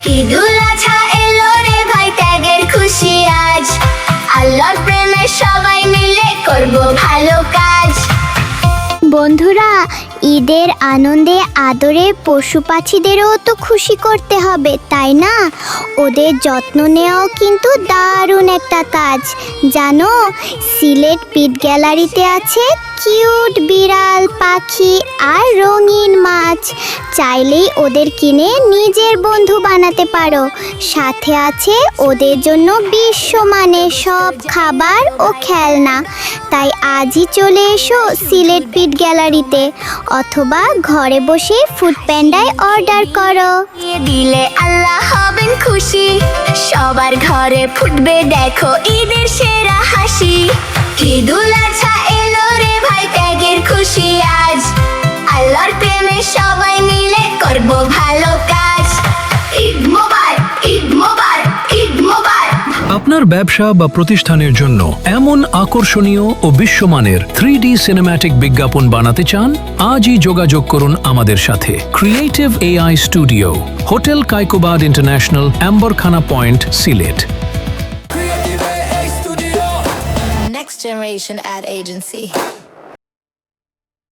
ঈদুল আজহা এলো রে ভাই, ত্যাগের খুশি আজ। আল্লাহর প্রেমে সবাই মিলে করব ভালো কাজ। বন্ধুরা, ঈদের আনন্দে আদরে পশু পাখিদেরও তো খুশি করতে হবে, তাই না? ওদের যত্ন নেওয়াও কিন্তু দারুণ একটা কাজ। জানো, সিলেট পিট গ্যালারিতে আছে কিউট বিড়াল, পাখি আর রঙিন মাছ। চাইলেই ওদের কিনে নিজের বন্ধু বানাতে পারো। সাথে আছে ওদের জন্য বিশ্বমানের সব খাবার ও খেলনা। তাই আজই চলে এসো সিলেট পিট গ্যালারিতে, অথবা ঘরে বসে ফুড প্যান্ডায় অর্ডার করো। দিলে আল্লাহ হবেন খুশি, সবার ঘরে ফুটবে দেখো ঈদের সেরা হাসি। ঈদুল আজহা এলো রে ভাই, ত্যাগের খুশি আজ। আল্লাহর প্রেমে সবাই মিলে করব ভালো কাজ। ঈদ মোবারক, ঈদ মোবারক, ঈদ মোবারক। আপনার ব্যবসা বা প্রতিষ্ঠানের জন্য এমন আকর্ষণীয় ও বিশ্বমানের 3D সিনেম্যাটিক বিজ্ঞাপন বানাতে চান? আজই যোগাযোগ করুন আমাদের সাথে। Creative AI studio, hotel Kaikobad international, Amberkhana point, Sylhet. Next Generation Ad Agency.